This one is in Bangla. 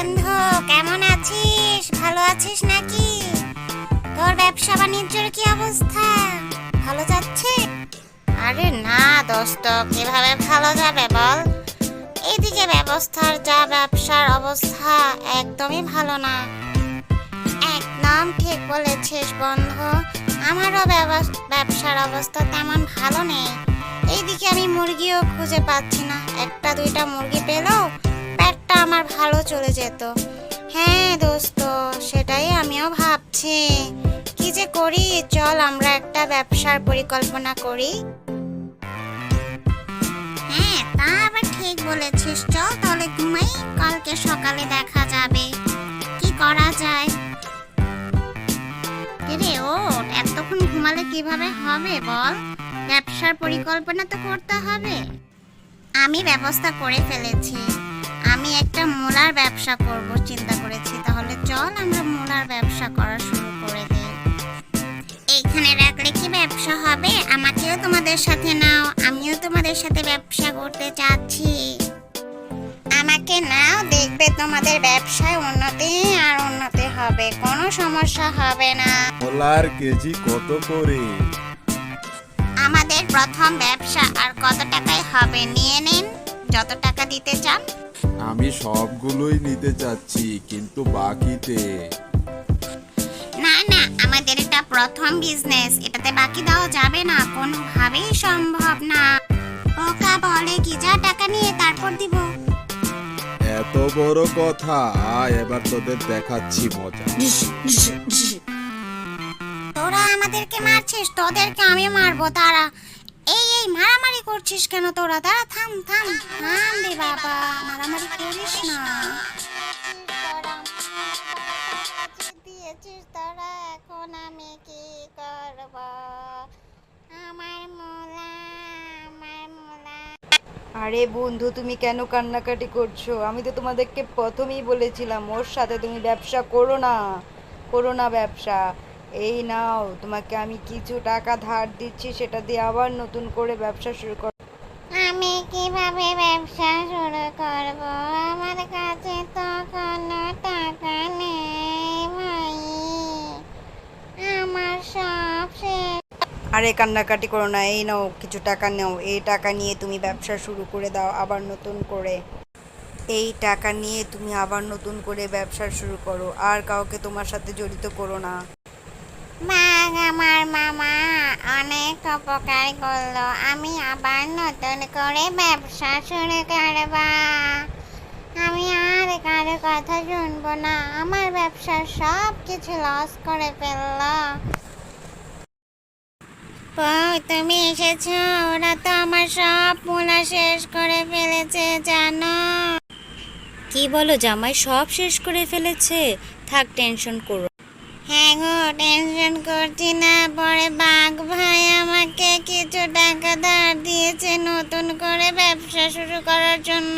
বন্ধু, কেমন আছিস? ভালো আছিস নাকি? তোর ব্যবসা বাণিজ্যের কি অবস্থা? ভালো যাচ্ছে? আরে না দোস্ত, কিভাবে ভালো যাবে বল? এইদিকে ব্যবসার অবস্থা একদমই ভালো না। একদম ঠিক বলেছিস বন্ধু, আমারও ব্যবসার অবস্থা তেমন ভালো নেই। এইদিকে আমি মুরগিও খুঁজে পাচ্ছি না, একটা দুইটা মুরগি পেলেও পেটটা আমার ভালো চলে যেত। হ্যাঁ দোস্ত, সেটাই আমিও ভাবছি, কি যে করি। চল আমরা একটা ব্যবসার পরিকল্পনা করি। হ্যাঁ, তা আবার ঠিক বলেছিস। চল তাহলে ঘুমাই, কালকে সকালে দেখা যাবে কি করা যায়। রে ও, এতক্ষণ ঘুমালে কিভাবে হবে বল? ব্যবসার পরিকল্পনা তো করতে হবে। আমি ব্যবস্থা করে ফেলেছি, আমি একটা মূলার ব্যবসা করব চিন্তা করেছি। তাহলে চল আমরা মূলার ব্যবসা করা শুরু করে দেই। এইখানে রাখলে কি ব্যবসা হবে? আমাকেও তোমাদের সাথে নাও, আমিও তোমাদের সাথে ব্যবসা করতে চাচ্ছি। আমাকে নাও, দেখবে তোমাদের ব্যবসায় উন্নতি আর উন্নতি হবে, কোনো সমস্যা হবে না। মূলার কেজি কত করে? আমাদের প্রথম ব্যবসা, আর কত টাকায় হবে নিয়ে নিন, যত টাকা দিতে চান। আমি সবগুলোই নিতে চাচ্ছি, কিন্তু বাকিতে। না না, আমাদের এটা প্রথম বিজনেস, এটাতে বাকি দেওয়া যাবে না, কোনোভাবেই সম্ভব না। ওকা বলে কি, যা টাকা নিয়ে তারপর দিব। এত বড় কথা, আয় এবার তোদের দেখাচ্ছি মজা। তোরা আমাদেরকে মারছিস, তোদেরকে আমি মারবো। তারা এই এই মারামারি করছিস কেন তোরা? দাঁড়া, থাম থাম থাম রে বাবা, মারামারি করিস না। দিয়েছিস তোরা, এখন আমি কি করব? আমার মোলা, আমার মোলা। আরে বন্ধু, তুমি কেন কান্নাকাটি করছো? আমি তো তোমাদেরকে প্রথমেই বলেছিলাম ওর সাথে তুমি ব্যবসা করো না ব্যবসা। এই নাও, তোমাকে আমি কিছু টাকা ধার দিচ্ছি, সেটা দিয়ে আবার নতুন করে ব্যবসা শুরু করো। আমি কিভাবে ব্যবসা শুরু করব? আমার কাছে তো কোনো টাকা নেই ভাই, আমার সব শেষ। আরে কান্নাকাটি করো না, এই নাও কিছু টাকা নাও, এই টাকা নিয়ে তুমি ব্যবসা শুরু করে দাও আবার নতুন করে। এই টাকা নিয়ে তুমি আবার নতুন করে ব্যবসা শুরু করো, আর কাউকে তোমার সাথে জড়িত করো না। বাঘ আমার মামা অনেক উপকার করলো, আমি আবার নতুন করে ব্যবসা শুরু করব। আমি আর কারো কথা শুনবো না, আমার ব্যবসার সব কিছু লস করে ফেললো। তুমি এসেছো, ওরা তো আমার সব মূলা শেষ করে ফেলেছে জানো। কি বলো জামাই, সব শেষ করে ফেলেছে? থাক, টেনশন করো। হ্যাঁ গো, টেনশন করছি না। পরে বাঘ ভাই আমাকে কিছু টাকা ধার দিয়েছে নতুন করে ব্যবসা শুরু করার জন্য।